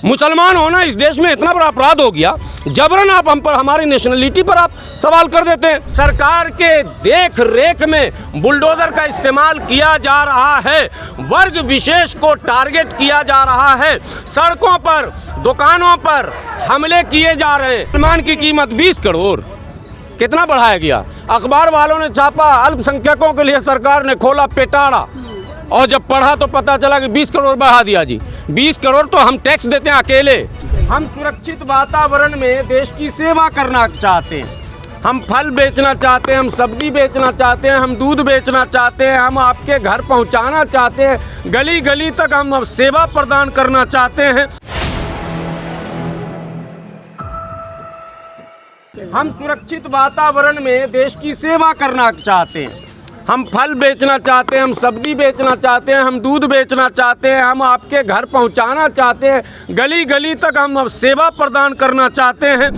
मुसलमान होना इस देश में इतना बड़ा अपराध हो गया, जबरन आप हम पर, हमारी नेशनलिटी पर आप सवाल कर देते हैं। सरकार के देख रेख में बुलडोजर का इस्तेमाल किया जा रहा है, वर्ग विशेष को टारगेट किया जा रहा है, सड़कों पर दुकानों पर हमले किए जा रहे हैं। मुसलमान की कीमत 20 करोड़ कितना बढ़ाया गया। अखबार वालों ने छापा, अल्पसंख्यकों के लिए सरकार ने खोला पेटाड़ा, और जब पढ़ा तो पता चला कि 20 करोड़ बढ़ा दिया जी। 20 करोड़ तो हम टैक्स देते हैं अकेले। हम सुरक्षित वातावरण में देश की सेवा करना चाहते हैं, हम फल बेचना चाहते हैं, हम सब्जी बेचना चाहते हैं, हम दूध बेचना चाहते हैं, हम आपके घर पहुंचाना चाहते हैं, गली गली तक हम सेवा प्रदान करना चाहते हैं। हम सुरक्षित वातावरण में देश की सेवा करना चाहते हैं, हम फल बेचना चाहते हैं, हम सब्जी बेचना चाहते हैं, हम दूध बेचना चाहते हैं, हम आपके घर पहुंचाना चाहते हैं, गली गली तक हम सेवा प्रदान करना चाहते हैं।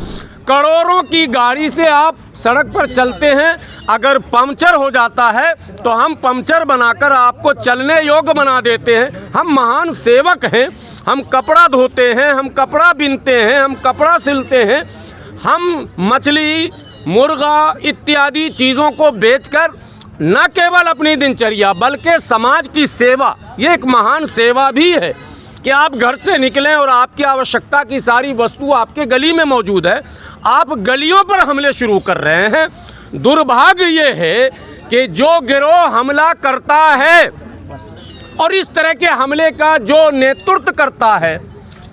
करोड़ों की गाड़ी से आप सड़क पर चलते हैं, अगर पंक्चर हो जाता है तो हम पंक्चर बनाकर आपको चलने योग्य बना देते हैं। हम महान सेवक हैं, हम कपड़ा धोते हैं, हम कपड़ा बिनते हैं, हम कपड़ा सिलते हैं, हम मछली मुर्गा इत्यादि चीज़ों को बेचकर न केवल अपनी दिनचर्या बल्कि समाज की सेवा, ये एक महान सेवा भी है कि आप घर से निकलें और आपकी आवश्यकता की सारी वस्तु आपके गली में मौजूद है, आप गलियों पर हमले शुरू कर रहे हैं। दुर्भाग्य ये है कि जो गिरोह हमला करता है और इस तरह के हमले का जो नेतृत्व करता है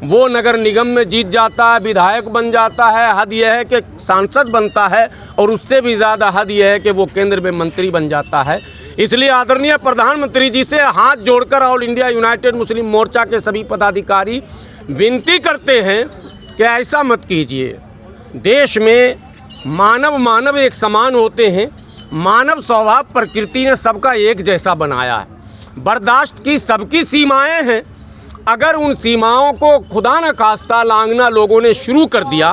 वो नगर निगम में जीत जाता है, विधायक बन जाता है, हद यह है कि सांसद बनता है, और उससे भी ज़्यादा हद यह है कि वो केंद्र में मंत्री बन जाता है। इसलिए आदरणीय प्रधानमंत्री जी से हाथ जोड़कर ऑल इंडिया यूनाइटेड मुस्लिम मोर्चा के सभी पदाधिकारी विनती करते हैं कि ऐसा मत कीजिए। देश में मानव एक समान होते हैं, मानव स्वभाव प्रकृति ने सबका एक जैसा बनाया है, बर्दाश्त की सबकी सीमाएँ हैं। अगर उन सीमाओं को खुदा न खास्ता लांघना लोगों ने शुरू कर दिया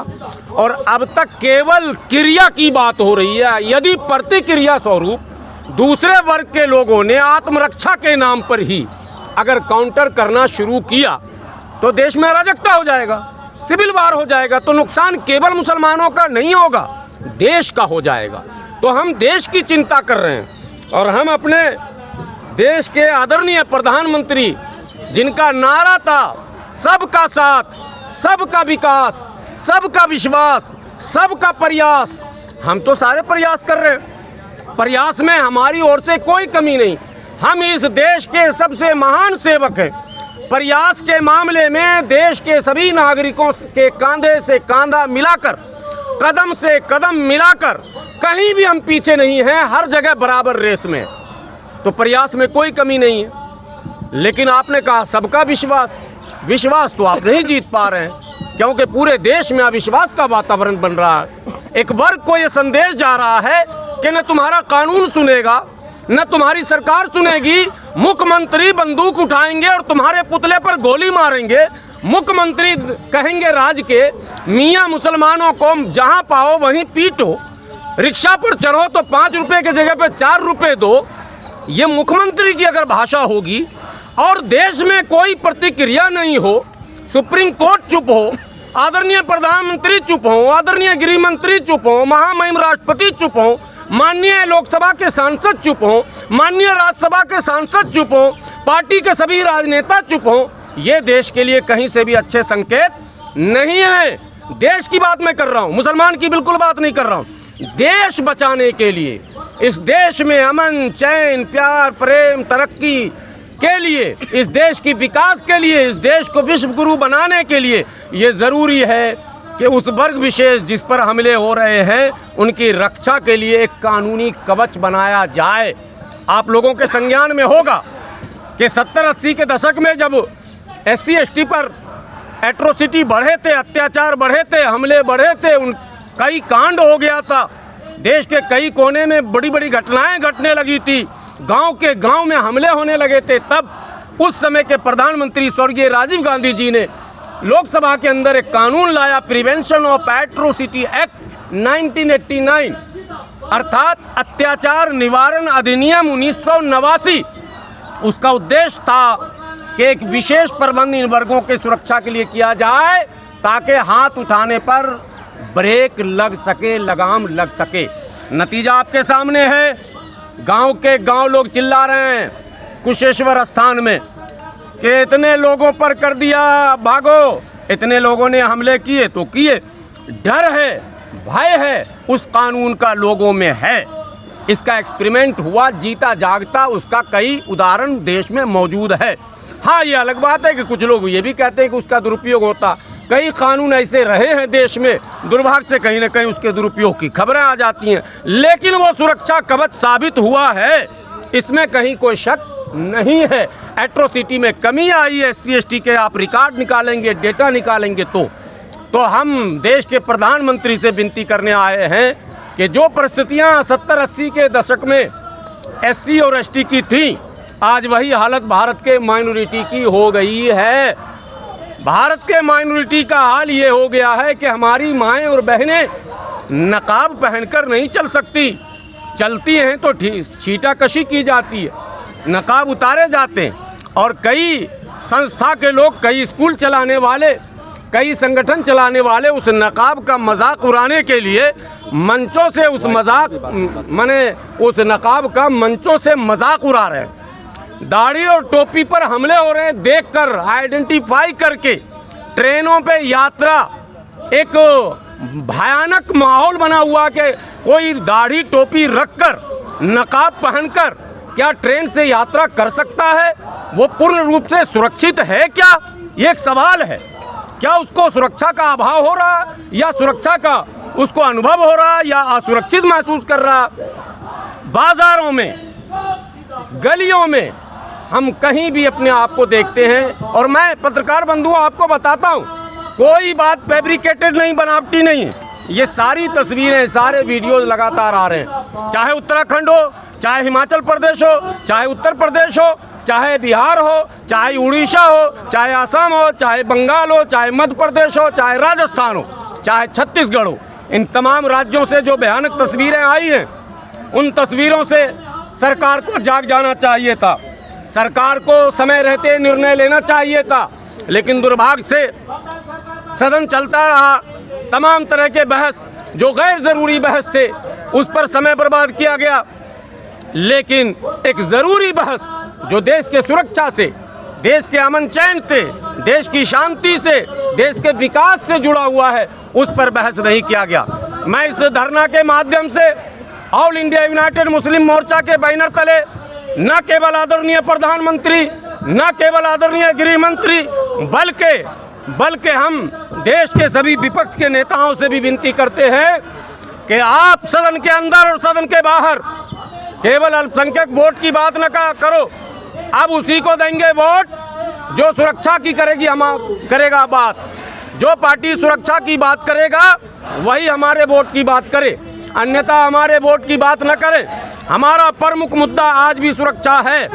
और अब तक केवल क्रिया की बात हो रही है, यदि प्रतिक्रिया स्वरूप दूसरे वर्ग के लोगों ने आत्मरक्षा के नाम पर ही अगर काउंटर करना शुरू किया तो देश में अराजकता हो जाएगा, सिविल वार हो जाएगा, तो नुकसान केवल मुसलमानों का नहीं होगा, देश का हो जाएगा। तो हम देश की चिंता कर रहे हैं और हम अपने देश के आदरणीय प्रधानमंत्री जिनका नारा था सबका साथ, सबका विकास, सबका विश्वास, सबका प्रयास, हम तो सारे प्रयास कर रहे हैं, प्रयास में हमारी ओर से कोई कमी नहीं। हम इस देश के सबसे महान सेवक हैं। प्रयास के मामले में देश के सभी नागरिकों के कांधे से कांधा मिलाकर, कदम से कदम मिलाकर कहीं भी हम पीछे नहीं हैं, हर जगह बराबर रेस में। तो प्रयास में कोई कमी नहीं है। लेकिन आपने कहा सबका विश्वास, विश्वास तो आप नहीं जीत पा रहे हैं क्योंकि पूरे देश में अविश्वास का वातावरण बन रहा है। एक वर्ग को ये संदेश जा रहा है कि न तुम्हारा कानून सुनेगा, न तुम्हारी सरकार सुनेगी, मुख्यमंत्री बंदूक उठाएंगे और तुम्हारे पुतले पर गोली मारेंगे। मुख्यमंत्री कहेंगे राज्य के, मियाँ मुसलमानों को जहाँ पाओ वहीं पीटो, रिक्शा पर चढ़ो तो 5 रुपये की जगह पर 4 रुपये दो। ये मुख्यमंत्री की अगर भाषा होगी और देश में कोई प्रतिक्रिया नहीं हो, सुप्रीम कोर्ट चुप हो, आदरणीय प्रधानमंत्री चुप हो, आदरणीय गृह मंत्री चुप हो, महामहिम राष्ट्रपति चुप हो, माननीय लोकसभा के सांसद चुप हो, माननीय राज्यसभा के सांसद चुप हो, पार्टी के सभी राजनेता चुप हो, ये देश के लिए कहीं से भी अच्छे संकेत नहीं है। देश की बात मैं कर रहा हूँ, मुसलमान की बिल्कुल बात नहीं कर रहा हूँ। देश बचाने के लिए, इस देश में अमन चैन प्यार प्रेम तरक्की के लिए, इस देश की विकास के लिए, इस देश को विश्व गुरु बनाने के लिए ये ज़रूरी है कि उस वर्ग विशेष जिस पर हमले हो रहे हैं उनकी रक्षा के लिए एक कानूनी कवच बनाया जाए। आप लोगों के संज्ञान में होगा कि 70-80 के दशक में जब SC ST पर एट्रोसिटी बढ़े थे, अत्याचार बढ़े थे, हमले बढ़े थे, उन कई कांड हो गया था, देश के कई कोने में बड़ी बड़ी घटनाएं घटने लगी थी, गांव के गांव में हमले होने लगे थे, तब उस समय के प्रधानमंत्री स्वर्गीय राजीव गांधी जी ने लोकसभा के अंदर एक कानून लाया, प्रिवेंशन ऑफ एट्रोसिटी एक्ट 1989, अर्थात अत्याचार निवारण अधिनियम 1989। उसका उद्देश्य था कि एक विशेष प्रबंध इन वर्गों के सुरक्षा के लिए किया जाए ताकि हाथ उठाने पर ब्रेक लग सके, लगाम लग सके। नतीजा आपके सामने है। गांव के गांव लोग चिल्ला रहे हैं कुशेश्वर स्थान में कि इतने लोगों पर कर दिया, भागो। इतने लोगों ने हमले किए तो किए। डर है, भय है, उस कानून का लोगों में है। इसका एक्सपेरिमेंट हुआ, जीता जागता उसका कई उदाहरण देश में मौजूद है। हाँ, ये अलग बात है कि कुछ लोग ये भी कहते हैं कि उसका दुरुपयोग होता। कई कानून ऐसे रहे हैं देश में, दुर्भाग्य से कहीं ना कहीं उसके दुरुपयोग की खबरें आ जाती हैं, लेकिन वो सुरक्षा कवच साबित हुआ है, इसमें कहीं कोई शक नहीं है। एट्रोसिटी में कमी आई है। SC/ST के आप रिकॉर्ड निकालेंगे, डेटा निकालेंगे तो हम देश के प्रधानमंत्री से विनती करने आए हैं कि जो परिस्थितियां 70-80 के दशक में SC और ST की थी, आज वही हालत भारत के माइनॉरिटी की हो गई है। भारत के माइनॉरिटी का हाल ये हो गया है कि हमारी माएँ और बहनें नकाब पहनकर नहीं चल सकती। चलती हैं तो छीटाकशी की जाती है, नकाब उतारे जाते हैं। और कई संस्था के लोग, कई स्कूल चलाने वाले, कई संगठन चलाने वाले उस नकाब का मजाक उड़ाने के लिए मंचों से उस नकाब का मंचों से मजाक उड़ा रहे हैं। दाढ़ी और टोपी पर हमले हो रहे हैं, देखकर आइडेंटिफाई करके ट्रेनों पे यात्रा, एक भयानक माहौल बना हुआ कि कोई दाढ़ी टोपी रखकर, नकाब पहनकर क्या ट्रेन से यात्रा कर सकता है? वो पूर्ण रूप से सुरक्षित है क्या? ये एक सवाल है। क्या उसको सुरक्षा का अभाव हो रहा या सुरक्षा का उसको अनुभव हो रहा या असुरक्षित महसूस कर रहा? बाजारों में, गलियों में हम कहीं भी अपने आप को देखते हैं, और मैं पत्रकार बंधुओं आपको बताता हूँ, कोई बात फैब्रिकेटेड नहीं, बनावटी नहीं है। ये सारी तस्वीरें, सारे वीडियोज लगातार आ रहे हैं, चाहे उत्तराखंड हो, चाहे हिमाचल प्रदेश हो, चाहे उत्तर प्रदेश हो, चाहे बिहार हो, चाहे उड़ीसा हो, चाहे असम हो, चाहे बंगाल हो, चाहे मध्य प्रदेश हो, चाहे राजस्थान हो, चाहे छत्तीसगढ़ हो। इन तमाम राज्यों से जो भयानक तस्वीरें आई हैं, उन तस्वीरों से सरकार को जाग जाना चाहिए था। सरकार को समय रहते निर्णय लेना चाहिए था, लेकिन दुर्भाग्य से सदन चलता रहा। तमाम तरह के बहस, जो गैर ज़रूरी बहस थे, उस पर समय बर्बाद किया गया। लेकिन एक ज़रूरी बहस जो देश के सुरक्षा से, देश के अमन चैन से, देश की शांति से, देश के विकास से जुड़ा हुआ है, उस पर बहस नहीं किया गया। मैं इस धरना के माध्यम से ऑल इंडिया यूनाइटेड मुस्लिम मोर्चा के बैनर तले न केवल आदरणीय प्रधानमंत्री, न केवल आदरणीय गृह मंत्री, बल्कि हम देश के सभी विपक्ष के नेताओं से भी विनती करते हैं कि आप सदन के अंदर और सदन के बाहर केवल अल्पसंख्यक वोट की बात न करो। अब उसी को देंगे वोट जो सुरक्षा की करेगा बात। जो पार्टी सुरक्षा की बात करेगा वही हमारे वोट की बात करे, अन्यथा हमारे वोट की बात न करे। हमारा प्रमुख मुद्दा आज भी सुरक्षा है,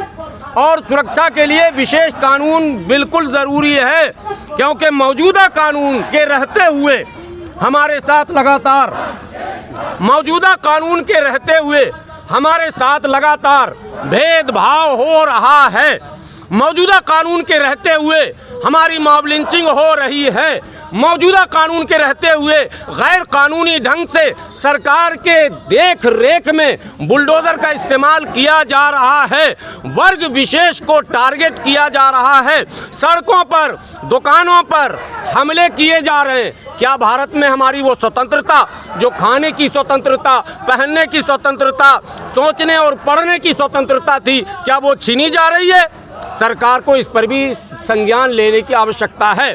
और सुरक्षा के लिए विशेष कानून बिल्कुल ज़रूरी है, क्योंकि मौजूदा कानून के रहते हुए हमारे साथ लगातार, मौजूदा कानून के रहते हुए हमारे साथ लगातार भेदभाव हो रहा है। मौजूदा कानून के रहते हुए हमारी मॉब लिंचिंग हो रही है। मौजूदा कानून के रहते हुए गैर कानूनी ढंग से सरकार के देख रेख में बुलडोजर का इस्तेमाल किया जा रहा है। वर्ग विशेष को टारगेट किया जा रहा है। सड़कों पर, दुकानों पर हमले किए जा रहे हैं। क्या भारत में हमारी वो स्वतंत्रता, जो खाने की स्वतंत्रता, पहनने की स्वतंत्रता, सोचने और पढ़ने की स्वतंत्रता थी, क्या वो छीनी जा रही है? सरकार को इस पर भी संज्ञान लेने की आवश्यकता है।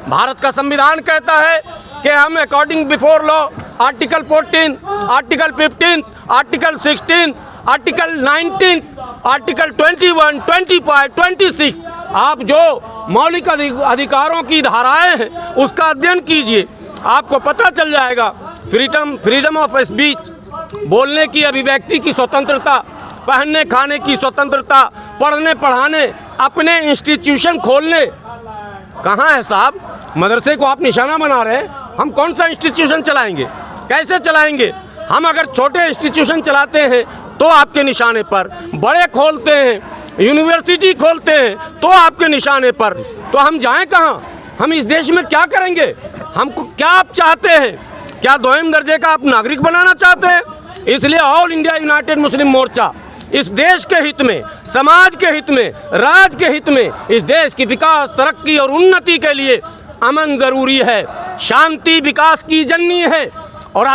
भारत का संविधान कहता है कि हम according before law article 14, article 15, article 16, article 19, article 21, 25, 26, आप जो मौलिक अधिकारों की धाराएं हैं उसका अध्ययन कीजिए, आपको पता चल जाएगा। फ्रीडम ऑफ स्पीच, बोलने की, अभिव्यक्ति की स्वतंत्रता, पहनने खाने की स्वतंत्रता, पढ़ने पढ़ाने, अपने इंस्टीट्यूशन खोलने, कहाँ है साहब? मदरसे को आप निशाना बना रहे हैं। हम कौन सा इंस्टीट्यूशन चलाएंगे? कैसे चलाएंगे? हम अगर छोटे इंस्टीट्यूशन चलाते हैं तो आपके निशाने पर, बड़े खोलते हैं यूनिवर्सिटी खोलते हैं तो आपके निशाने पर, तो हम जाएं कहाँ? हम इस देश में क्या करेंगे? हमको क्या आप चाहते हैं? क्या दोयम दर्जे का आप नागरिक बनाना चाहते हैं? इसलिए ऑल इंडिया यूनाइटेड मुस्लिम मोर्चा इस देश के हित में, समाज के हित में, राज्य के हित में, इस देश की विकास, तरक्की और उन्नति के लिए अमन ज़रूरी है। शांति विकास की जननी है और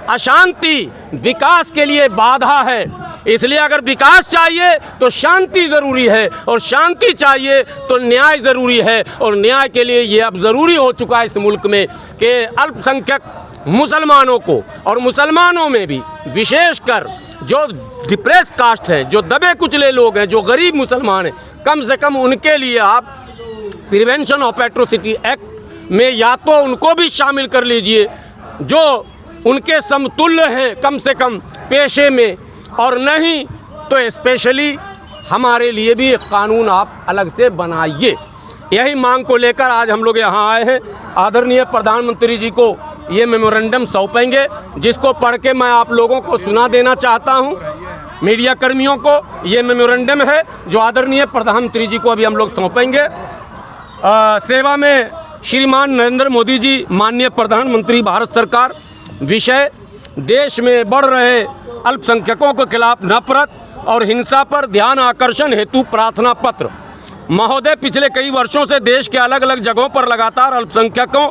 अशांति विकास के लिए बाधा है। इसलिए अगर विकास चाहिए तो शांति ज़रूरी है और शांति चाहिए तो न्याय ज़रूरी है। और न्याय के लिए ये अब ज़रूरी हो चुका है इस मुल्क में कि अल्पसंख्यक मुसलमानों को, और मुसलमानों में भी विशेषकर जो डिप्रेस कास्ट है, जो दबे कुचले लोग हैं, जो गरीब मुसलमान हैं, कम से कम उनके लिए आप प्रिवेंशन ऑफ एट्रोसिटी एक्ट में या तो उनको भी शामिल कर लीजिए जो उनके समतुल्य हैं कम से कम पेशे में, और नहीं तो स्पेशली हमारे लिए भी एक कानून आप अलग से बनाइए। यही मांग को लेकर आज हम लोग यहाँ आए हैं। आदरणीय प्रधानमंत्री जी को ये मेमोरेंडम सौंपेंगे, जिसको पढ़ के मैं आप लोगों को सुना देना चाहता हूँ। मीडिया कर्मियों को ये मेमोरेंडम है जो आदरणीय प्रधानमंत्री जी को अभी हम लोग सौंपेंगे। सेवा में श्रीमान नरेंद्र मोदी जी, माननीय प्रधानमंत्री भारत सरकार। विषय: देश में बढ़ रहे अल्पसंख्यकों के खिलाफ नफरत और हिंसा पर ध्यान आकर्षण हेतु प्रार्थना पत्र। महोदय, पिछले कई वर्षों से देश के अलग अलग जगहों पर लगातार अल्पसंख्यकों,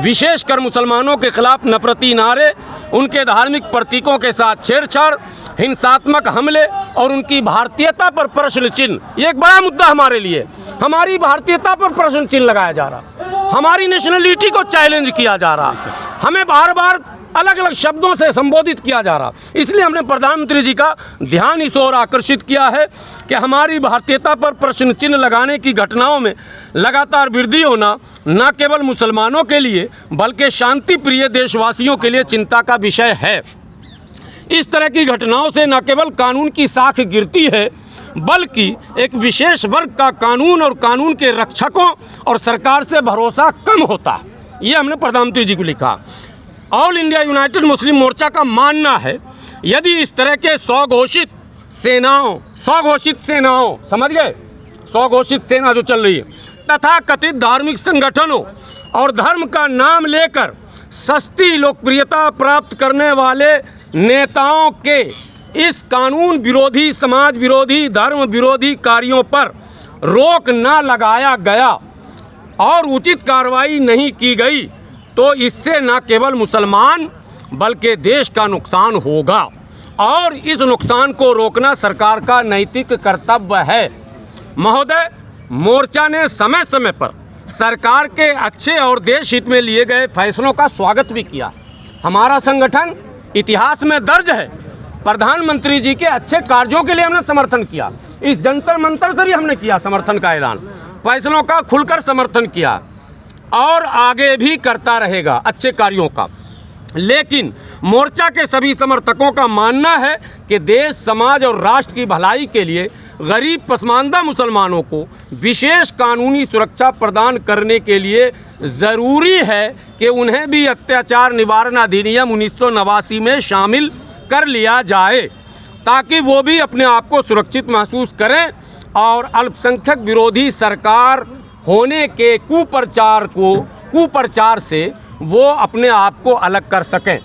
विशेषकर मुसलमानों के खिलाफ नफरती नारे, उनके धार्मिक प्रतीकों के साथ छेड़छाड़, हिंसात्मक हमले और उनकी भारतीयता पर प्रश्न चिन्ह, ये एक बड़ा मुद्दा हमारे लिए। हमारी भारतीयता पर प्रश्न चिन्ह लगाया जा रहा, हमारी नेशनलिटी को चैलेंज किया जा रहा, हमें बार बार अलग अलग शब्दों से संबोधित किया जा रहा। इसलिए हमने प्रधानमंत्री जी का ध्यान इस ओर आकर्षित किया है कि हमारी भारतीयता पर प्रश्न चिन्ह लगाने की घटनाओं में लगातार वृद्धि होना न केवल मुसलमानों के लिए बल्कि शांति प्रिय देशवासियों के लिए चिंता का विषय है। इस तरह की घटनाओं से न केवल कानून की साख गिरती है बल्कि एक विशेष वर्ग का कानून और कानून के रक्षकों और सरकार से भरोसा कम होता है। ये हमने प्रधानमंत्री जी को लिखा। ऑल इंडिया यूनाइटेड मुस्लिम मोर्चा का मानना है यदि इस तरह के स्वघोषित सेनाओं, समझ गए, स्वघोषित सेना जो चल रही है, तथा कथित धार्मिक संगठनों और धर्म का नाम लेकर सस्ती लोकप्रियता प्राप्त करने वाले नेताओं के इस कानून विरोधी, समाज विरोधी, धर्म विरोधी कार्यों पर रोक न लगाया गया और उचित कार्रवाई नहीं की गई तो इससे न केवल मुसलमान बल्कि देश का नुकसान होगा और इस नुकसान को रोकना सरकार का नैतिक कर्तव्य है। महोदय, मोर्चा ने समय समय पर सरकार के अच्छे और देश हित में लिए गए फैसलों का स्वागत भी किया। हमारा संगठन इतिहास में दर्ज है, प्रधानमंत्री जी के अच्छे कार्यों के लिए हमने समर्थन किया। इस जंतर मंतर से भी हमने किया समर्थन का ऐलान, फैसलों का खुलकर समर्थन किया और आगे भी करता रहेगा अच्छे कार्यों का। लेकिन मोर्चा के सभी समर्थकों का मानना है कि देश, समाज और राष्ट्र की भलाई के लिए गरीब पसमानदा मुसलमानों को विशेष कानूनी सुरक्षा प्रदान करने के लिए ज़रूरी है कि उन्हें भी अत्याचार निवारण अधिनियम 1989 में शामिल कर लिया जाए ताकि वो भी अपने आप को सुरक्षित महसूस करें और अल्पसंख्यक विरोधी सरकार होने के कुप्रचार से वो अपने आप को अलग कर सकें।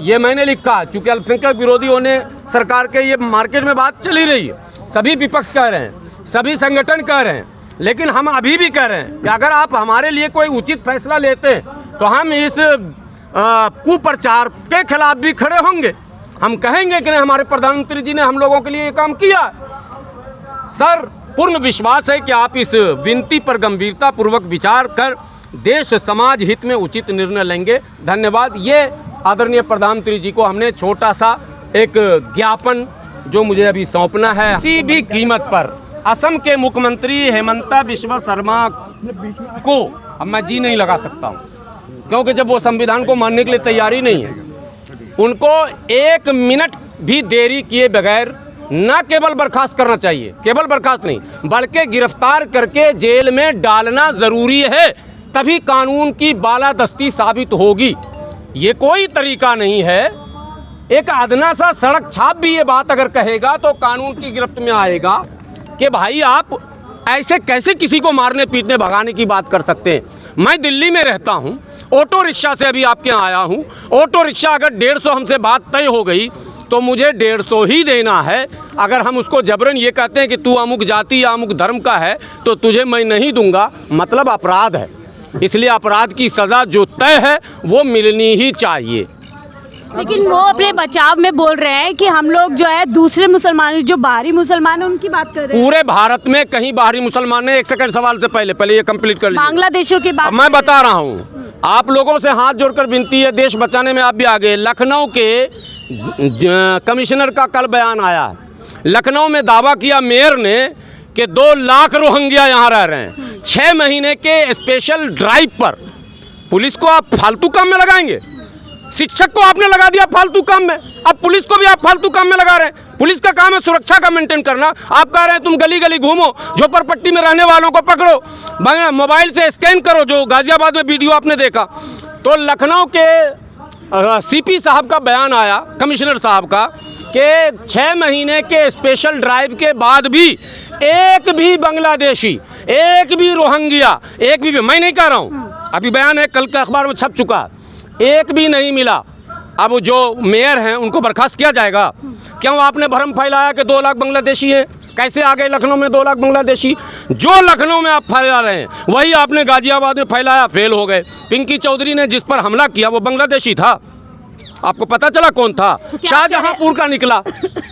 ये मैंने लिखा, चूँकि अल्पसंख्यक विरोधी होने सरकार के ये मार्केट में बात चली रही है, सभी विपक्ष कह रहे हैं, सभी संगठन कह रहे हैं, लेकिन हम अभी भी कह रहे हैं कि अगर आप हमारे लिए कोई उचित फैसला लेते हैं तो हम इस कुप्रचार के खिलाफ भी खड़े होंगे। हम कहेंगे कि नहीं, हमारे प्रधानमंत्री जी ने हम लोगों के लिए ये काम किया। सर, पूर्ण विश्वास है कि आप इस विनती पर गंभीरता पूर्वक विचार कर देश समाज हित में उचित निर्णय लेंगे। धन्यवाद। ये आदरणीय प्रधानमंत्री जी को हमने छोटा सा एक ज्ञापन जो मुझे अभी सौंपना है। किसी भी कीमत पर असम के मुख्यमंत्री हेमंता बिस्वा शर्मा को अब मैं जी नहीं लगा सकता हूँ, क्योंकि जब वो संविधान को मानने के लिए तैयारी नहीं है, उनको 1 मिनट भी देरी किए बगैर न केवल बर्खास्त करना चाहिए, केवल बर्खास्त नहीं बल्कि गिरफ्तार करके जेल में डालना ज़रूरी है, तभी कानून की बालादस्ती साबित होगी। ये कोई तरीका नहीं है एक अदना सा सड़क छाप भी ये बात अगर कहेगा तो कानून की गिरफ्त में आएगा कि भाई आप ऐसे कैसे किसी को मारने पीटने भगाने की बात कर सकते हैं। मैं दिल्ली में रहता हूँ, ऑटो रिक्शा से अभी आपके यहाँ आया हूँ। ऑटो रिक्शा अगर 150 हमसे बात तय हो गई तो मुझे 150 ही देना है। अगर हम उसको जबरन ये कहते हैं कि तू अमुक जाति या अमुक धर्म का है तो तुझे मैं नहीं दूंगा, मतलब अपराध है। इसलिए अपराध की सज़ा जो तय है वो मिलनी ही चाहिए। लेकिन वो अपने बचाव में बोल रहे हैं कि हम लोग जो है दूसरे मुसलमान, जो बाहरी मुसलमान हैं उनकी बात कर रहे हैं। पूरे भारत में कहीं बाहरी मुसलमान ने, एक सेकंड सवाल से पहले ये कंप्लीट कर लीजिए। बांग्लादेशों की बात मैं बता रहा हूँ, आप लोगों से हाथ जोड़कर विनती है, देश बचाने में आप भी आगे। लखनऊ के कमिश्नर का कल बयान आया है। लखनऊ में दावा किया मेयर ने कि 2 लाख रोहिंग्या यहाँ रह रहे हैं। 6 महीने के स्पेशल ड्राइव पर पुलिस को आप फालतू काम में लगाएंगे, शिक्षक को आपने लगा दिया फालतू काम में, अब पुलिस को भी आप फालतू काम में लगा रहे हैं। पुलिस का काम है सुरक्षा का मेंटेन करना। आप कह रहे हैं तुम गली गली घूमो, झोपड़पट्टी में रहने वालों को पकड़ो, मोबाइल से स्कैन करो, जो गाजियाबाद में वीडियो आपने देखा। तो लखनऊ के सीपी साहब का बयान आया, कमिश्नर साहब का, कि 6 महीने के स्पेशल ड्राइव के बाद भी एक भी बांग्लादेशी, एक भी रोहिंग्या, एक भी मैं नहीं कह रहा हूँ, अभी बयान है, कल के अखबार में छप चुका, एक भी नहीं मिला। अब जो मेयर हैं उनको बर्खास्त किया जाएगा। क्यों आपने भ्रम फैलाया कि 2 लाख बांग्लादेशी हैं? कैसे आ गए लखनऊ में 2 लाख बांग्लादेशी? जो लखनऊ में आप फैला रहे हैं वही आपने गाजियाबाद में फैलाया, फेल हो गए। पिंकी चौधरी ने जिस पर हमला किया वो बांग्लादेशी था, आपको पता चला कौन था? शाहजहांपुर का निकला,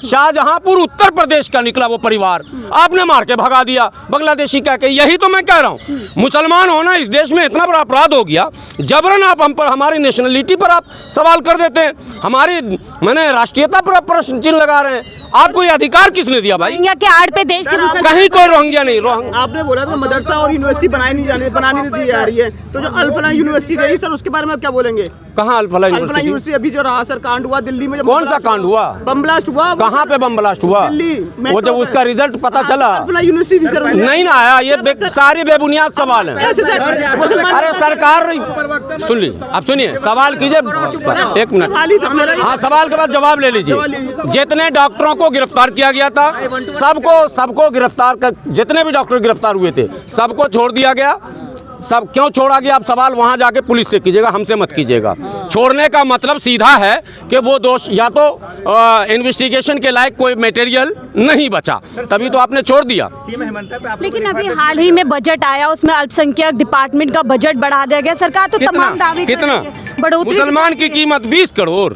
शाहजहांपुर उत्तर प्रदेश का निकला वो परिवार, आपने मार के भगा दिया बांग्लादेशी कह के। यही तो मैं कह रहा हूँ, मुसलमान होना इस देश में इतना बड़ा अपराध हो गया, जबरन आप हम पर, हमारी नेशनलिटी पर आप सवाल कर देते हैं, हमारी मैंने राष्ट्रीयता पर आप प्रश्न चिन्ह लगा रहे हैं। आपको ये अधिकार किसने दिया भाई? रोहिंग्या के आड़ पे देश के कहीं कोई रोहिंग्या नहीं। आपने बोला था मदरसा और यूनिवर्सिटी बनानी नहीं जा रही है, तो जो अल-फलाह यूनिवर्सिटी गई सर, उसके बारे में क्या बोलेंगे? कहाँ अल-फलाह यूनिवर्सिटी? अभी जो रहा सर, कांड हुआ दिल्ली में, कौन सा कांड हुआ? बम ब्लास्ट हुआ। कहाँ पे बम ब्लास्ट हुआ? दिल्ली। वो जब उसका रिजल्ट पता चला, अल-फलाह यूनिवर्सिटी सर नहीं ना आया। ये सारे बेबुनियाद सवाल हैं। अरे सरकार, सुन ली, अब सुनिए, सवाल कीजिए, 1 मिनट। हाँ, सवाल के बाद जवाब ले लीजिए। जितने डॉक्टरों को गिरफ्तार किया गया था, सबको गिरफ्तार कर, जितने भी डॉक्टर गिरफ्तार हुए थे सबको छोड़ दिया गया। सब क्यों छोड़ा गया? आप सवाल वहां जाके पुलिस से कीजिएगा, हमसे मत कीजिएगा। छोड़ने का मतलब सीधा है कि वो दोष या तो इन्वेस्टिगेशन के लायक कोई मटेरियल नहीं बचा, तभी तो आपने छोड़ दिया। लेकिन अभी हाल ही में बजट आया, उसमें अल्पसंख्यक डिपार्टमेंट का बजट बढ़ा दिया गया। सरकार तो तमाम दावे कर रही है, बढ़ोतरी। मुसलमान की कीमत 20 करोड़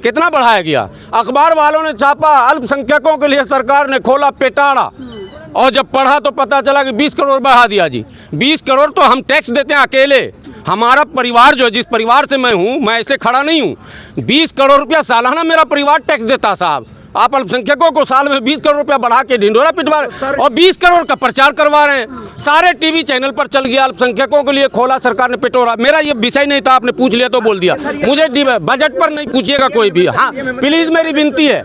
कितना बढ़ाया गया? अखबार वालों ने छापा, अल्पसंख्यकों के लिए सरकार ने खोला पेटाड़ा, और जब पढ़ा तो पता चला कि 20 करोड़ बढ़ा दिया जी। 20 करोड़ तो हम टैक्स देते हैं अकेले, हमारा परिवार जो, जिस परिवार से मैं हूँ, मैं ऐसे खड़ा नहीं हूँ। 20 करोड़ रुपया सालाना मेरा परिवार टैक्स देता साहब। आप अल्पसंख्यकों को साल में 20 करोड़ रुपया बढ़ा के ढिंढोरा पिटवा रहे हैं, और 20 करोड़ का प्रचार करवा रहे हैं। सारे टीवी चैनल पर चल गया, अल्पसंख्यकों के लिए खोला सरकार ने पिटोरा। मेरा ये विषय नहीं था, आपने पूछ लिया तो बोल दिया। मुझे बजट पर नहीं पूछिएगा कोई भी। हाँ प्लीज, मेरी विनती है।